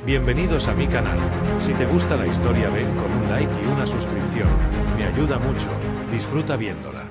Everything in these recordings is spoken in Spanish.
Bienvenidos a mi canal. Si te gusta la historia ven con un like y una suscripción. Me ayuda mucho. Disfruta viéndola.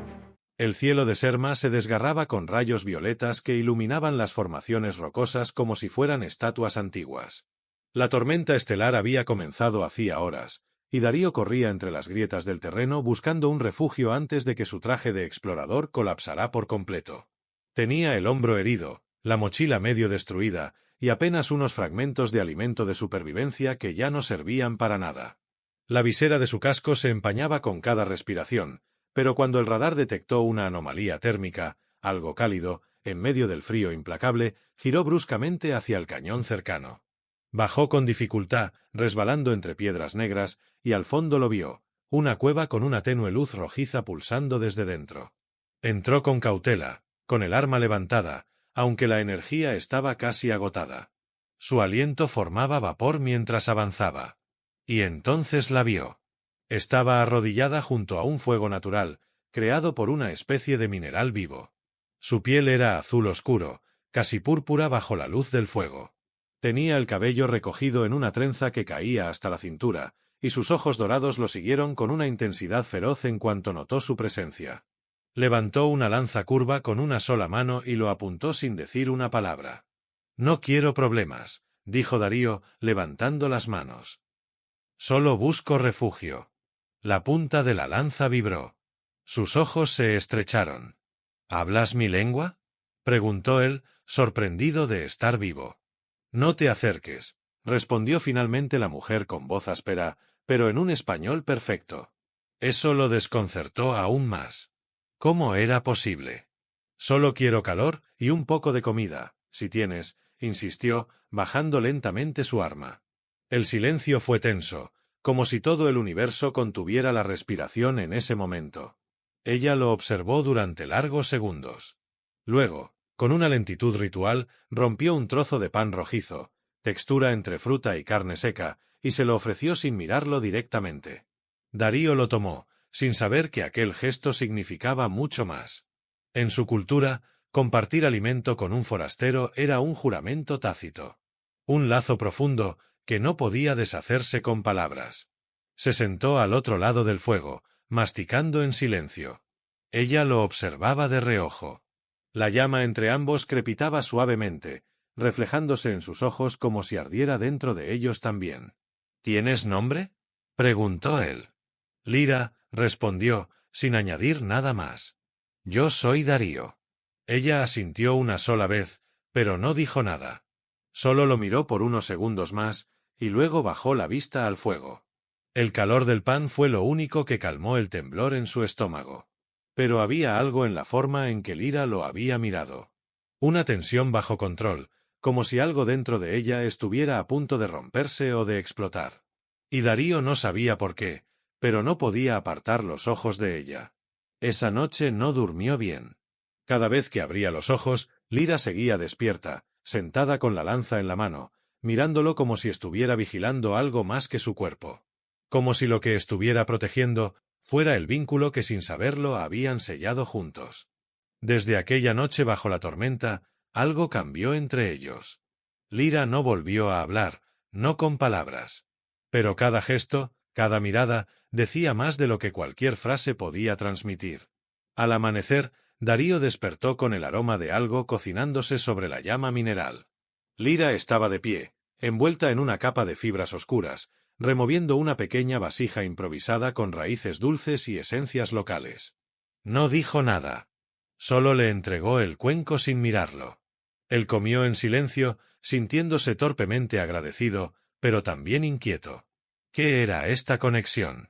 El cielo de Serma se desgarraba con rayos violetas que iluminaban las formaciones rocosas como si fueran estatuas antiguas. La tormenta estelar había comenzado hacía horas, y Darío corría entre las grietas del terreno buscando un refugio antes de que su traje de explorador colapsara por completo. Tenía el hombro herido, la mochila medio destruida, y apenas unos fragmentos de alimento de supervivencia que ya no servían para nada. La visera de su casco se empañaba con cada respiración, pero cuando el radar detectó una anomalía térmica, algo cálido, en medio del frío implacable, giró bruscamente hacia el cañón cercano. Bajó con dificultad, resbalando entre piedras negras, y al fondo lo vio, una cueva con una tenue luz rojiza pulsando desde dentro. Entró con cautela, con el arma levantada, aunque la energía estaba casi agotada. Su aliento formaba vapor mientras avanzaba. Y entonces la vio. Estaba arrodillada junto a un fuego natural, creado por una especie de mineral vivo. Su piel era azul oscuro, casi púrpura bajo la luz del fuego. Tenía el cabello recogido en una trenza que caía hasta la cintura, y sus ojos dorados lo siguieron con una intensidad feroz en cuanto notó su presencia. Levantó una lanza curva con una sola mano y lo apuntó sin decir una palabra. «No quiero problemas», dijo Darío, levantando las manos. «Solo busco refugio». La punta de la lanza vibró. Sus ojos se estrecharon. «¿Hablas mi lengua?», preguntó él, sorprendido de estar vivo. «No te acerques», respondió finalmente la mujer con voz áspera, pero en un español perfecto. Eso lo desconcertó aún más. ¿Cómo era posible? «Solo quiero calor y un poco de comida, si tienes», insistió, bajando lentamente su arma. El silencio fue tenso, como si todo el universo contuviera la respiración en ese momento. Ella lo observó durante largos segundos. Luego, con una lentitud ritual, rompió un trozo de pan rojizo, textura entre fruta y carne seca, y se lo ofreció sin mirarlo directamente. Darío lo tomó, sin saber que aquel gesto significaba mucho más. En su cultura, compartir alimento con un forastero era un juramento tácito. Un lazo profundo que no podía deshacerse con palabras. Se sentó al otro lado del fuego, masticando en silencio. Ella lo observaba de reojo. La llama entre ambos crepitaba suavemente, reflejándose en sus ojos como si ardiera dentro de ellos también. «¿Tienes nombre?», preguntó él. «Lira», respondió, sin añadir nada más. «Yo soy Darío». Ella asintió una sola vez, pero no dijo nada. Solo lo miró por unos segundos más, y luego bajó la vista al fuego. El calor del pan fue lo único que calmó el temblor en su estómago. Pero había algo en la forma en que Lira lo había mirado. Una tensión bajo control, como si algo dentro de ella estuviera a punto de romperse o de explotar. Y Darío no sabía por qué, pero no podía apartar los ojos de ella. Esa noche no durmió bien. Cada vez que abría los ojos, Lira seguía despierta, sentada con la lanza en la mano, mirándolo como si estuviera vigilando algo más que su cuerpo. Como si lo que estuviera protegiendo fuera el vínculo que sin saberlo habían sellado juntos. Desde aquella noche bajo la tormenta, algo cambió entre ellos. Lira no volvió a hablar, no con palabras. Pero cada gesto, cada mirada, decía más de lo que cualquier frase podía transmitir. Al amanecer, Darío despertó con el aroma de algo cocinándose sobre la llama mineral. Lira estaba de pie, envuelta en una capa de fibras oscuras, removiendo una pequeña vasija improvisada con raíces dulces y esencias locales. No dijo nada. Solo le entregó el cuenco sin mirarlo. Él comió en silencio, sintiéndose torpemente agradecido, pero también inquieto. ¿Qué era esta conexión?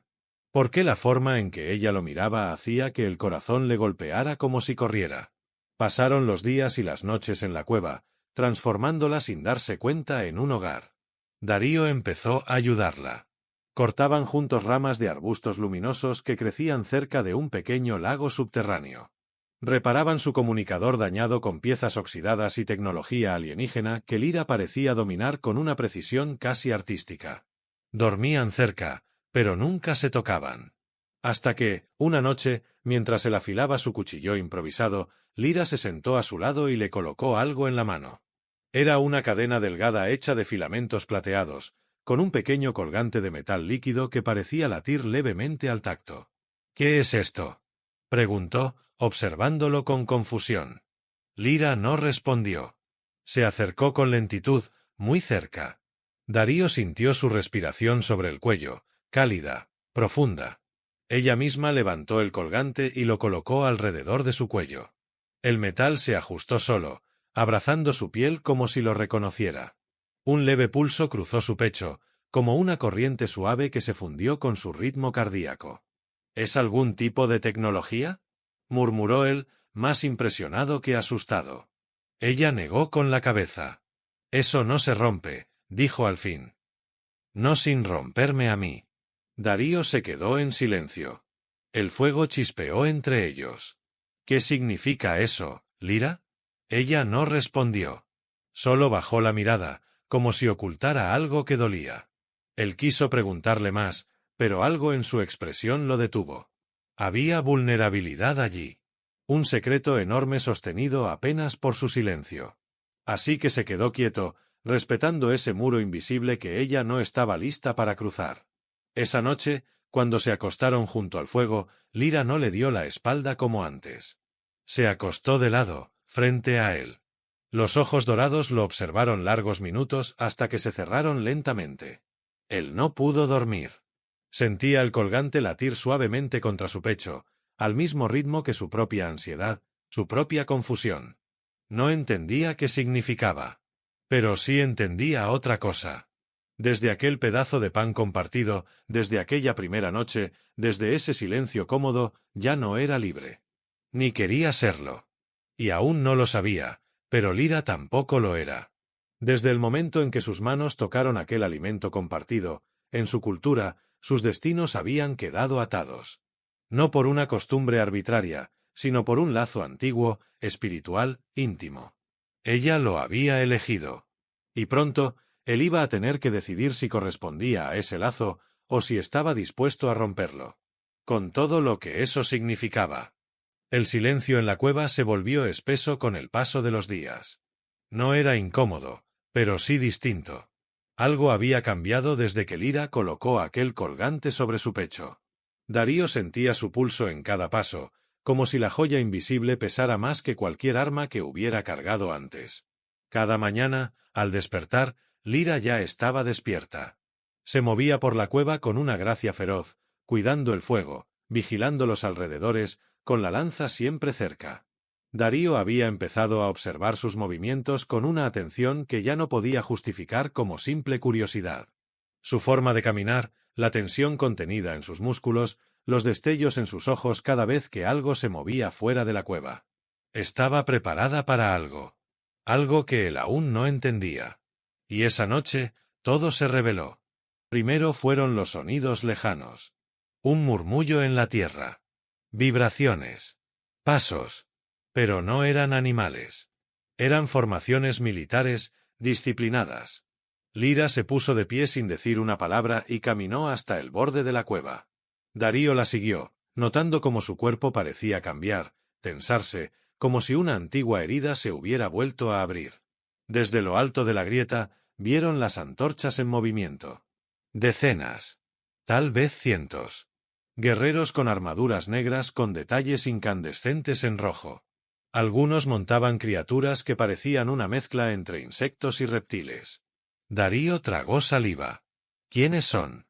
¿Por qué la forma en que ella lo miraba hacía que el corazón le golpeara como si corriera? Pasaron los días y las noches en la cueva, transformándola sin darse cuenta en un hogar. Darío empezó a ayudarla. Cortaban juntos ramas de arbustos luminosos que crecían cerca de un pequeño lago subterráneo. Reparaban su comunicador dañado con piezas oxidadas y tecnología alienígena que Lira parecía dominar con una precisión casi artística. Dormían cerca, pero nunca se tocaban. Hasta que, una noche, mientras él afilaba su cuchillo improvisado, Lira se sentó a su lado y le colocó algo en la mano. Era una cadena delgada hecha de filamentos plateados, con un pequeño colgante de metal líquido que parecía latir levemente al tacto. —¿Qué es esto? —preguntó, observándolo con confusión. Lyra no respondió. Se acercó con lentitud, muy cerca. Darío sintió su respiración sobre el cuello, cálida, profunda. Ella misma levantó el colgante y lo colocó alrededor de su cuello. El metal se ajustó solo, abrazando su piel como si lo reconociera. Un leve pulso cruzó su pecho, como una corriente suave que se fundió con su ritmo cardíaco. —¿Es algún tipo de tecnología? —murmuró él, más impresionado que asustado. Ella negó con la cabeza. —Eso no se rompe —dijo al fin. —No sin romperme a mí. Darío se quedó en silencio. El fuego chispeó entre ellos. —¿Qué significa eso, Lyra? Ella no respondió. Solo bajó la mirada, como si ocultara algo que dolía. Él quiso preguntarle más, pero algo en su expresión lo detuvo. Había vulnerabilidad allí. Un secreto enorme sostenido apenas por su silencio. Así que se quedó quieto, respetando ese muro invisible que ella no estaba lista para cruzar. Esa noche, cuando se acostaron junto al fuego, Lyra no le dio la espalda como antes. Se acostó de lado, frente a él. Los ojos dorados lo observaron largos minutos hasta que se cerraron lentamente. Él no pudo dormir. Sentía el colgante latir suavemente contra su pecho, al mismo ritmo que su propia ansiedad, su propia confusión. No entendía qué significaba. Pero sí entendía otra cosa. Desde aquel pedazo de pan compartido, desde aquella primera noche, desde ese silencio cómodo, ya no era libre. Ni quería serlo. Y aún no lo sabía, pero Lyra tampoco lo era. Desde el momento en que sus manos tocaron aquel alimento compartido, en su cultura, sus destinos habían quedado atados. No por una costumbre arbitraria, sino por un lazo antiguo, espiritual, íntimo. Ella lo había elegido. Y pronto, él iba a tener que decidir si correspondía a ese lazo o si estaba dispuesto a romperlo. Con todo lo que eso significaba. El silencio en la cueva se volvió espeso con el paso de los días. No era incómodo, pero sí distinto. Algo había cambiado desde que Lyra colocó aquel colgante sobre su pecho. Darío sentía su pulso en cada paso, como si la joya invisible pesara más que cualquier arma que hubiera cargado antes. Cada mañana, al despertar, Lyra ya estaba despierta. Se movía por la cueva con una gracia feroz, cuidando el fuego, vigilando los alrededores, con la lanza siempre cerca. Darío había empezado a observar sus movimientos con una atención que ya no podía justificar como simple curiosidad. Su forma de caminar, la tensión contenida en sus músculos, los destellos en sus ojos cada vez que algo se movía fuera de la cueva. Estaba preparada para algo. Algo que él aún no entendía. Y esa noche, todo se reveló. Primero fueron los sonidos lejanos. Un murmullo en la tierra. Vibraciones. Pasos. Pero no eran animales. Eran formaciones militares, disciplinadas. Lyra se puso de pie sin decir una palabra y caminó hasta el borde de la cueva. Darío la siguió, notando cómo su cuerpo parecía cambiar, tensarse, como si una antigua herida se hubiera vuelto a abrir. Desde lo alto de la grieta, vieron las antorchas en movimiento. Decenas. Tal vez cientos. Guerreros con armaduras negras con detalles incandescentes en rojo. Algunos montaban criaturas que parecían una mezcla entre insectos y reptiles. Darío tragó saliva. ¿Quiénes son?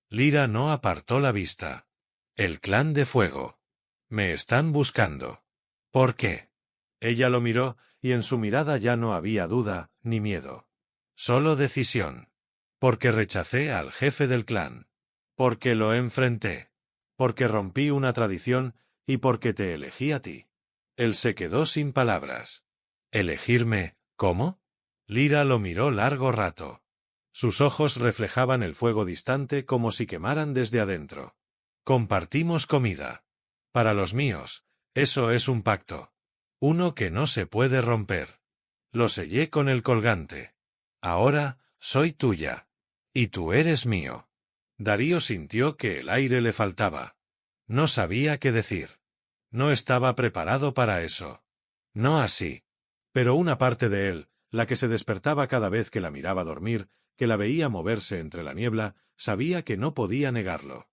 Lyra no apartó la vista. El clan de fuego. Me están buscando. ¿Por qué? Ella lo miró, y en su mirada ya no había duda, ni miedo. Solo decisión. Porque rechacé al jefe del clan. Porque lo enfrenté. Porque rompí una tradición, y porque te elegí a ti. Él se quedó sin palabras. ¿Elegirme? ¿Cómo? Lyra lo miró largo rato. Sus ojos reflejaban el fuego distante como si quemaran desde adentro. Compartimos comida. Para los míos, eso es un pacto. Uno que no se puede romper. Lo sellé con el colgante. Ahora, soy tuya. Y tú eres mío. Darío sintió que el aire le faltaba. No sabía qué decir. No estaba preparado para eso. No así. Pero una parte de él, la que se despertaba cada vez que la miraba dormir, que la veía moverse entre la niebla, sabía que no podía negarlo.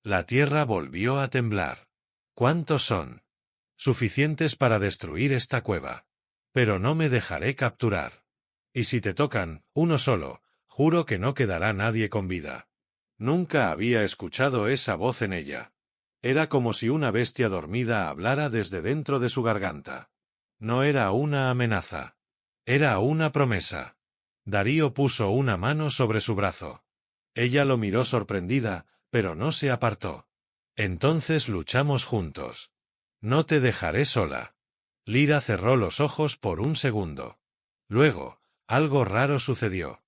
La tierra volvió a temblar. ¿Cuántos son? Suficientes para destruir esta cueva. Pero no me dejaré capturar. Y si te tocan, uno solo, juro que no quedará nadie con vida. Nunca había escuchado esa voz en ella. Era como si una bestia dormida hablara desde dentro de su garganta. No era una amenaza. Era una promesa. Darío puso una mano sobre su brazo. Ella lo miró sorprendida, pero no se apartó. Entonces luchamos juntos. No te dejaré sola. Lyra cerró los ojos por un segundo. Luego, algo raro sucedió.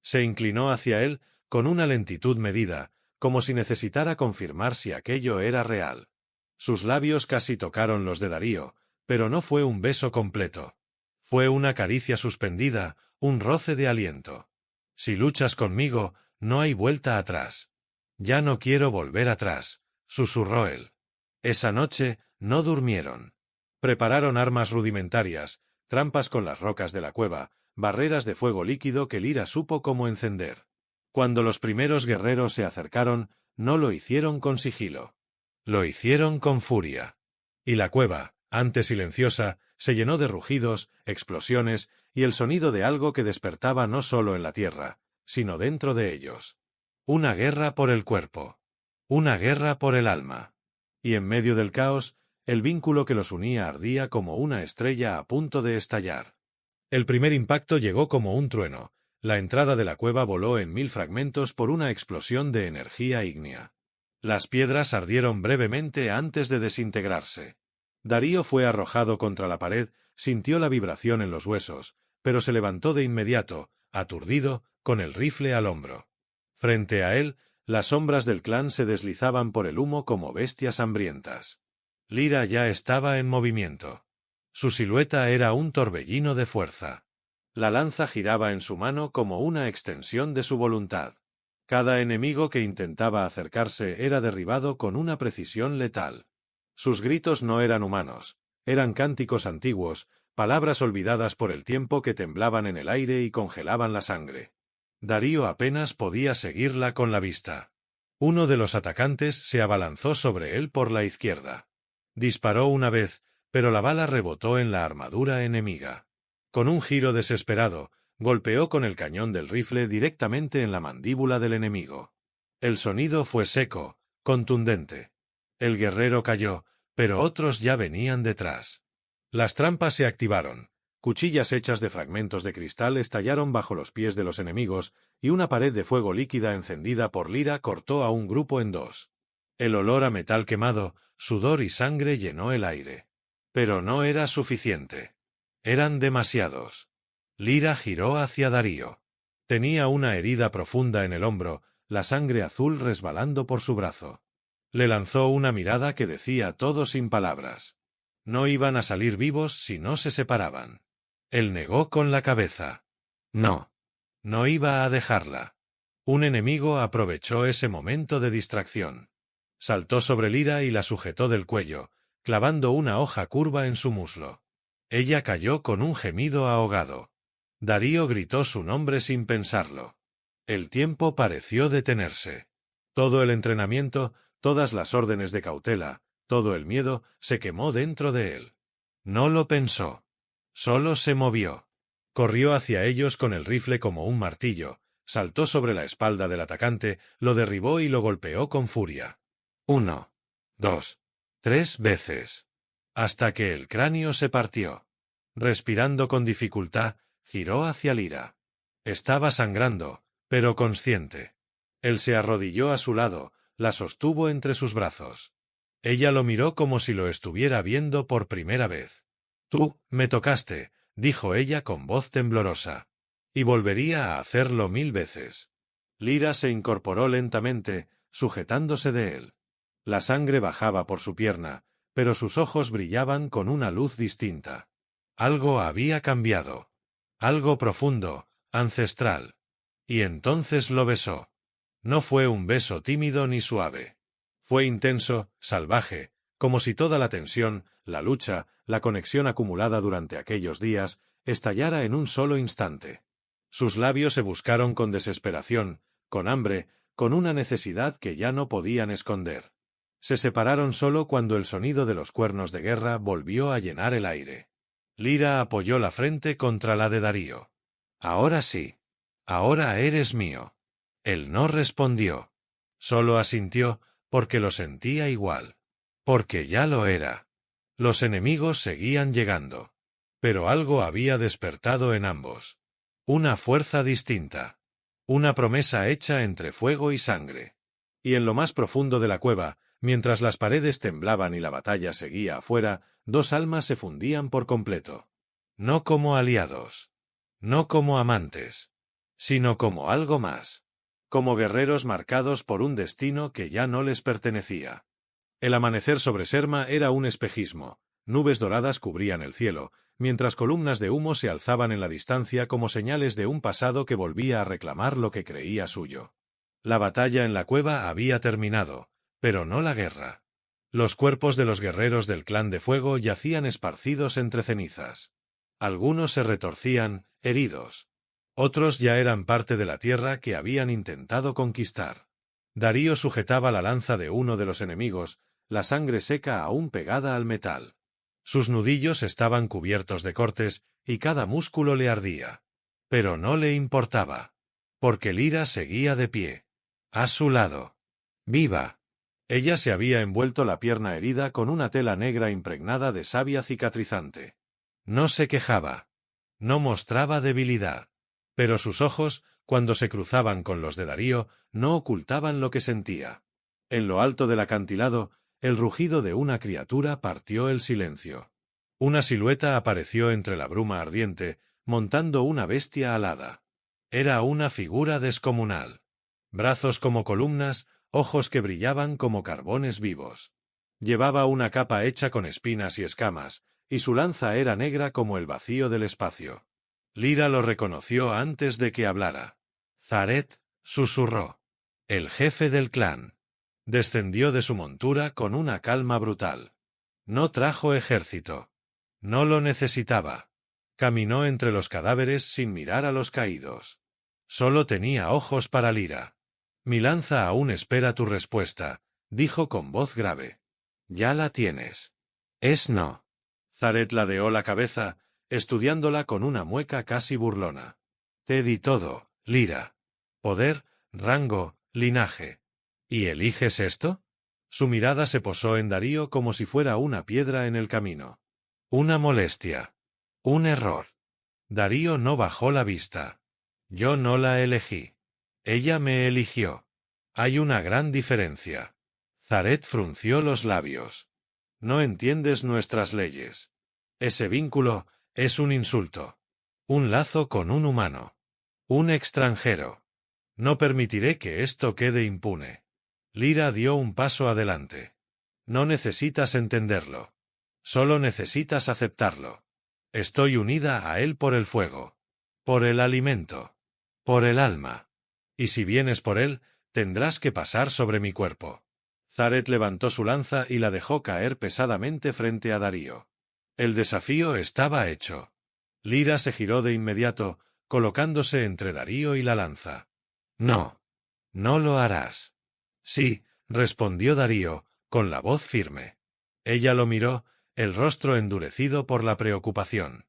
Se inclinó hacia él, con una lentitud medida, como si necesitara confirmar si aquello era real. Sus labios casi tocaron los de Darío, pero no fue un beso completo. Fue una caricia suspendida, un roce de aliento. Si luchas conmigo, no hay vuelta atrás. Ya no quiero volver atrás, susurró él. Esa noche no durmieron. Prepararon armas rudimentarias, trampas con las rocas de la cueva, barreras de fuego líquido que Lyra supo cómo encender. Cuando los primeros guerreros se acercaron, no lo hicieron con sigilo. Lo hicieron con furia. Y la cueva, antes silenciosa, se llenó de rugidos, explosiones y el sonido de algo que despertaba no solo en la tierra, sino dentro de ellos. Una guerra por el cuerpo. Una guerra por el alma. Y en medio del caos, el vínculo que los unía ardía como una estrella a punto de estallar. El primer impacto llegó como un trueno. La entrada de la cueva voló en 1000 fragmentos por una explosión de energía ígnea. Las piedras ardieron brevemente antes de desintegrarse. Darío fue arrojado contra la pared, sintió la vibración en los huesos, pero se levantó de inmediato, aturdido, con el rifle al hombro. Frente a él, las sombras del clan se deslizaban por el humo como bestias hambrientas. Lyra ya estaba en movimiento. Su silueta era un torbellino de fuerza. La lanza giraba en su mano como una extensión de su voluntad. Cada enemigo que intentaba acercarse era derribado con una precisión letal. Sus gritos no eran humanos, eran cánticos antiguos, palabras olvidadas por el tiempo que temblaban en el aire y congelaban la sangre. Darío apenas podía seguirla con la vista. Uno de los atacantes se abalanzó sobre él por la izquierda. Disparó una vez, pero la bala rebotó en la armadura enemiga. Con un giro desesperado, golpeó con el cañón del rifle directamente en la mandíbula del enemigo. El sonido fue seco, contundente. El guerrero cayó, pero otros ya venían detrás. Las trampas se activaron. Cuchillas hechas de fragmentos de cristal estallaron bajo los pies de los enemigos, y una pared de fuego líquida encendida por Lyra cortó a un grupo en dos. El olor a metal quemado, sudor y sangre llenó el aire. Pero no era suficiente. Eran demasiados. Lyra giró hacia Darío. Tenía una herida profunda en el hombro, la sangre azul resbalando por su brazo. Le lanzó una mirada que decía todo sin palabras. No iban a salir vivos si no se separaban. Él negó con la cabeza. No. No iba a dejarla. Un enemigo aprovechó ese momento de distracción. Saltó sobre Lyra y la sujetó del cuello, clavando una hoja curva en su muslo. Ella cayó con un gemido ahogado. Darío gritó su nombre sin pensarlo. El tiempo pareció detenerse. Todo el entrenamiento, todas las órdenes de cautela, todo el miedo, se quemó dentro de él. No lo pensó. Solo se movió. Corrió hacia ellos con el rifle como un martillo, saltó sobre la espalda del atacante, lo derribó y lo golpeó con furia. 1, 2, 3 veces. Hasta que el cráneo se partió. Respirando con dificultad, giró hacia Lyra. Estaba sangrando, pero consciente. Él se arrodilló a su lado, la sostuvo entre sus brazos. Ella lo miró como si lo estuviera viendo por primera vez. «Tú, me tocaste», dijo ella con voz temblorosa. Y volvería a hacerlo 1000 veces. Lyra se incorporó lentamente, sujetándose de él. La sangre bajaba por su pierna, pero sus ojos brillaban con una luz distinta. Algo había cambiado. Algo profundo, ancestral. Y entonces lo besó. No fue un beso tímido ni suave. Fue intenso, salvaje, como si toda la tensión, la lucha, la conexión acumulada durante aquellos días, estallara en un solo instante. Sus labios se buscaron con desesperación, con hambre, con una necesidad que ya no podían esconder. Se separaron solo cuando el sonido de los cuernos de guerra volvió a llenar el aire. Lyra apoyó la frente contra la de Darío. «Ahora sí. Ahora eres mío». Él no respondió. Solo asintió, porque lo sentía igual. Porque ya lo era. Los enemigos seguían llegando. Pero algo había despertado en ambos. Una fuerza distinta. Una promesa hecha entre fuego y sangre. Y en lo más profundo de la cueva, mientras las paredes temblaban y la batalla seguía afuera, dos almas se fundían por completo. No como aliados. No como amantes. Sino como algo más. Como guerreros marcados por un destino que ya no les pertenecía. El amanecer sobre Serma era un espejismo. Nubes doradas cubrían el cielo, mientras columnas de humo se alzaban en la distancia como señales de un pasado que volvía a reclamar lo que creía suyo. La batalla en la cueva había terminado, pero no la guerra. Los cuerpos de los guerreros del clan de fuego yacían esparcidos entre cenizas. Algunos se retorcían, heridos. Otros ya eran parte de la tierra que habían intentado conquistar. Darío sujetaba la lanza de uno de los enemigos, la sangre seca aún pegada al metal. Sus nudillos estaban cubiertos de cortes y cada músculo le ardía. Pero no le importaba. Porque Lyra seguía de pie. A su lado. ¡Viva! Ella se había envuelto la pierna herida con una tela negra impregnada de savia cicatrizante. No se quejaba. No mostraba debilidad. Pero sus ojos, cuando se cruzaban con los de Darío, no ocultaban lo que sentía. En lo alto del acantilado, el rugido de una criatura partió el silencio. Una silueta apareció entre la bruma ardiente, montando una bestia alada. Era una figura descomunal. Brazos como columnas, ojos que brillaban como carbones vivos. Llevaba una capa hecha con espinas y escamas, y su lanza era negra como el vacío del espacio. Lyra lo reconoció antes de que hablara. «Zaret», susurró. «El jefe del clan». Descendió de su montura con una calma brutal. No trajo ejército. No lo necesitaba. Caminó entre los cadáveres sin mirar a los caídos. Solo tenía ojos para Lyra. «Mi lanza aún espera tu respuesta», dijo con voz grave. «Ya la tienes». «Es no». Zaret ladeó la cabeza, estudiándola con una mueca casi burlona. «Te di todo, Lyra. Poder, rango, linaje. ¿Y eliges esto?» Su mirada se posó en Darío como si fuera una piedra en el camino. Una molestia. Un error. Darío no bajó la vista. «Yo no la elegí. Ella me eligió. Hay una gran diferencia». Zaret frunció los labios. «No entiendes nuestras leyes. Ese vínculo es un insulto. Un lazo con un humano. Un extranjero. No permitiré que esto quede impune». Lyra dio un paso adelante. «No necesitas entenderlo. Solo necesitas aceptarlo. Estoy unida a él por el fuego. Por el alimento. Por el alma. Y si vienes por él, tendrás que pasar sobre mi cuerpo». Zaret levantó su lanza y la dejó caer pesadamente frente a Darío. El desafío estaba hecho. Lyra se giró de inmediato, colocándose entre Darío y la lanza. «No. No lo harás». «Sí», respondió Darío, con la voz firme. Ella lo miró, el rostro endurecido por la preocupación.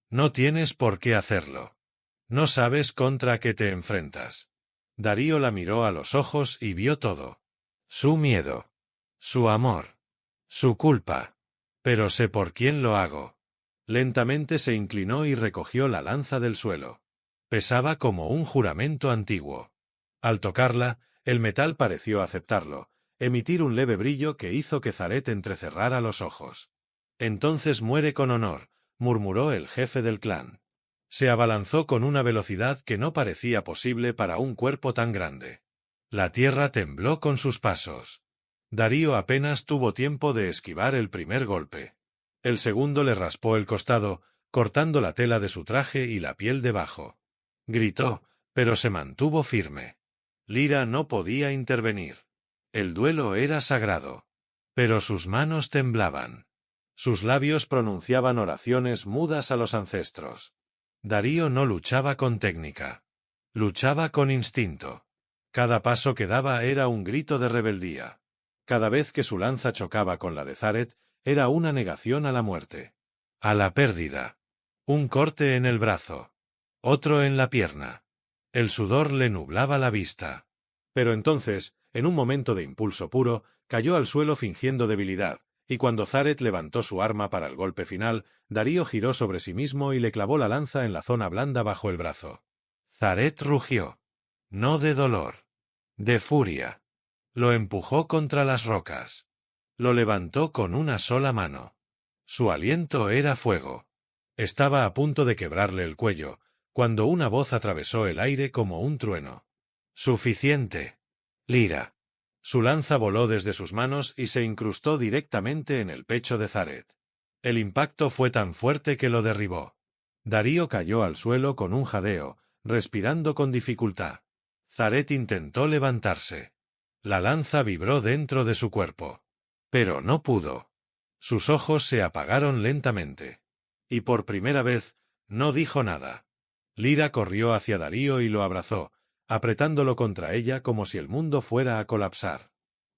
«No tienes por qué hacerlo. No sabes contra qué te enfrentas». Darío la miró a los ojos y vio todo. Su miedo. Su amor. Su culpa. «Pero sé por quién lo hago». Lentamente se inclinó y recogió la lanza del suelo. Pesaba como un juramento antiguo. Al tocarla, el metal pareció aceptarlo, emitir un leve brillo que hizo que Zaret entrecerrara los ojos. «Entonces muere con honor», murmuró el jefe del clan. Se abalanzó con una velocidad que no parecía posible para un cuerpo tan grande. La tierra tembló con sus pasos. Darío apenas tuvo tiempo de esquivar el primer golpe. El segundo le raspó el costado, cortando la tela de su traje y la piel debajo. Gritó, pero se mantuvo firme. Lyra no podía intervenir. El duelo era sagrado. Pero sus manos temblaban. Sus labios pronunciaban oraciones mudas a los ancestros. Darío no luchaba con técnica. Luchaba con instinto. Cada paso que daba era un grito de rebeldía. Cada vez que su lanza chocaba con la de Zareth, era una negación a la muerte. A la pérdida. Un corte en el brazo. Otro en la pierna. El sudor le nublaba la vista. Pero entonces, en un momento de impulso puro, cayó al suelo fingiendo debilidad, y cuando Zareth levantó su arma para el golpe final, Darío giró sobre sí mismo y le clavó la lanza en la zona blanda bajo el brazo. Zareth rugió. No de dolor. De furia. Lo empujó contra las rocas. Lo levantó con una sola mano. Su aliento era fuego. Estaba a punto de quebrarle el cuello, cuando una voz atravesó el aire como un trueno. «Suficiente. Lyra». Su lanza voló desde sus manos y se incrustó directamente en el pecho de Zareth. El impacto fue tan fuerte que lo derribó. Darío cayó al suelo con un jadeo, respirando con dificultad. Zareth intentó levantarse. La lanza vibró dentro de su cuerpo. Pero no pudo. Sus ojos se apagaron lentamente. Y por primera vez, no dijo nada. Lyra corrió hacia Darío y lo abrazó, apretándolo contra ella como si el mundo fuera a colapsar.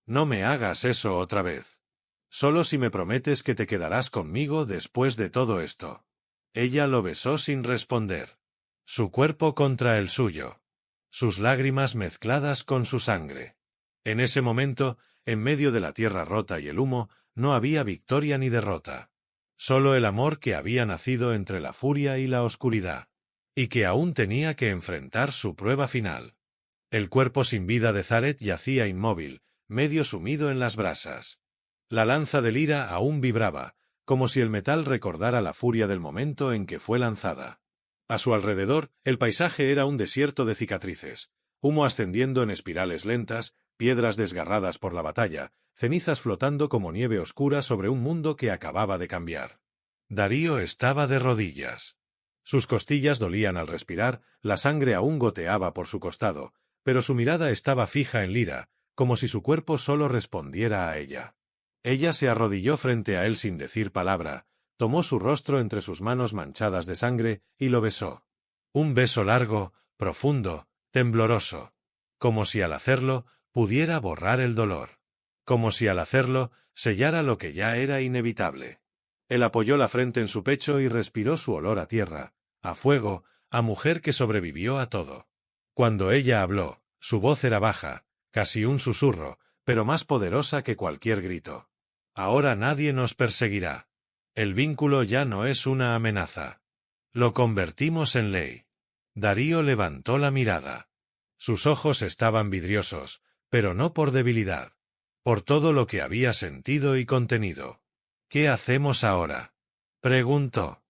«No me hagas eso otra vez. Solo si me prometes que te quedarás conmigo después de todo esto». Ella lo besó sin responder. Su cuerpo contra el suyo. Sus lágrimas mezcladas con su sangre. En ese momento, en medio de la tierra rota y el humo, no había victoria ni derrota. Solo el amor que había nacido entre la furia y la oscuridad. Y que aún tenía que enfrentar su prueba final. El cuerpo sin vida de Zareth yacía inmóvil, medio sumido en las brasas. La lanza de Lyra aún vibraba, como si el metal recordara la furia del momento en que fue lanzada. A su alrededor, el paisaje era un desierto de cicatrices, humo ascendiendo en espirales lentas, piedras desgarradas por la batalla, cenizas flotando como nieve oscura sobre un mundo que acababa de cambiar. Darío estaba de rodillas. Sus costillas dolían al respirar, la sangre aún goteaba por su costado, pero su mirada estaba fija en Lyra, como si su cuerpo solo respondiera a ella. Ella se arrodilló frente a él sin decir palabra, tomó su rostro entre sus manos manchadas de sangre y lo besó. Un beso largo, profundo, tembloroso. Como si al hacerlo pudiera borrar el dolor. Como si al hacerlo sellara lo que ya era inevitable. Él apoyó la frente en su pecho y respiró su olor a tierra, a fuego, a mujer que sobrevivió a todo. Cuando ella habló, su voz era baja, casi un susurro, pero más poderosa que cualquier grito. Ahora nadie nos perseguirá. El vínculo ya no es una amenaza. Lo convertimos en ley. Darío levantó la mirada. Sus ojos estaban vidriosos, pero no por debilidad. Por todo lo que había sentido y contenido. «¿Qué hacemos ahora?», preguntó.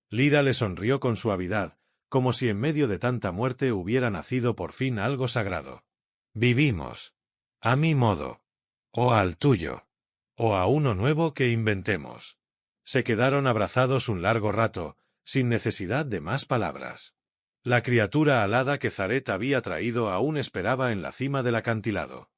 Lyra le sonrió con suavidad, como si en medio de tanta muerte hubiera nacido por fin algo sagrado. «Vivimos. A mi modo. O al tuyo. O a uno nuevo que inventemos». Se quedaron abrazados un largo rato, sin necesidad de más palabras. La criatura alada que Zareth había traído aún esperaba en la cima del acantilado.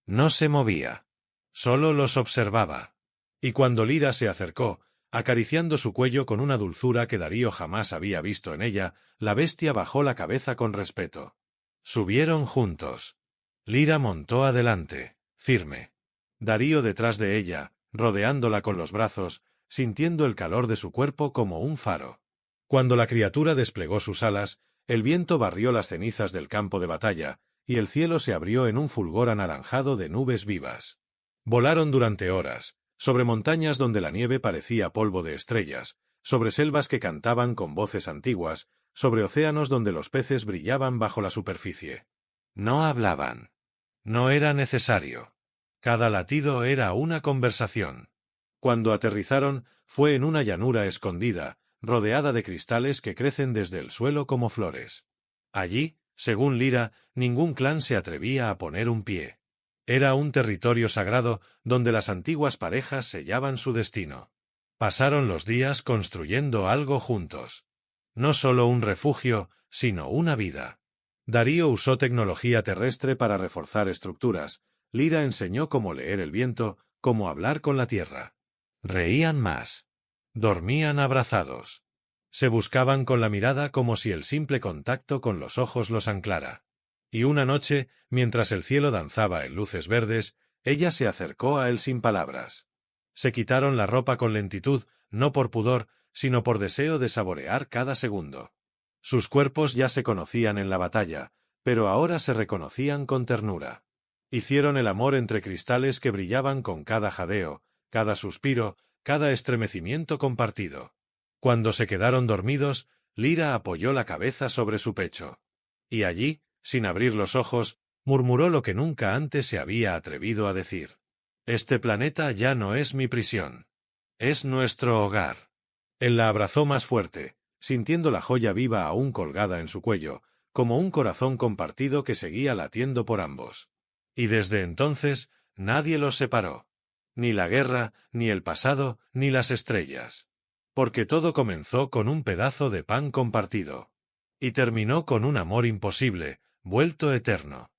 No se movía. Solo los observaba. Y cuando Lyra se acercó, acariciando su cuello con una dulzura que Darío jamás había visto en ella, la bestia bajó la cabeza con respeto. Subieron juntos. Lyra montó adelante, firme. Darío detrás de ella, rodeándola con los brazos, sintiendo el calor de su cuerpo como un faro. Cuando la criatura desplegó sus alas, el viento barrió las cenizas del campo de batalla, y el cielo se abrió en un fulgor anaranjado de nubes vivas. Volaron durante horas, sobre montañas donde la nieve parecía polvo de estrellas, sobre selvas que cantaban con voces antiguas, sobre océanos donde los peces brillaban bajo la superficie. No hablaban. No era necesario. Cada latido era una conversación. Cuando aterrizaron, fue en una llanura escondida, rodeada de cristales que crecen desde el suelo como flores. Allí, según Lyra, ningún clan se atrevía a poner un pie. Era un territorio sagrado donde las antiguas parejas sellaban su destino. Pasaron los días construyendo algo juntos. No solo un refugio, sino una vida. Darío usó tecnología terrestre para reforzar estructuras. Lyra enseñó cómo leer el viento, cómo hablar con la tierra. Reían más. Dormían abrazados. Se buscaban con la mirada como si el simple contacto con los ojos los anclara. Y una noche, mientras el cielo danzaba en luces verdes, ella se acercó a él sin palabras. Se quitaron la ropa con lentitud, no por pudor, sino por deseo de saborear cada segundo. Sus cuerpos ya se conocían en la batalla, pero ahora se reconocían con ternura. Hicieron el amor entre cristales que brillaban con cada jadeo, cada suspiro, cada estremecimiento compartido. Cuando se quedaron dormidos, Lyra apoyó la cabeza sobre su pecho. Y allí, sin abrir los ojos, murmuró lo que nunca antes se había atrevido a decir. Este planeta ya no es mi prisión. Es nuestro hogar. Él la abrazó más fuerte, sintiendo la joya viva aún colgada en su cuello, como un corazón compartido que seguía latiendo por ambos. Y desde entonces, nadie los separó. Ni la guerra, ni el pasado, ni las estrellas. Porque todo comenzó con un pedazo de pan compartido. Y terminó con un amor imposible, vuelto eterno.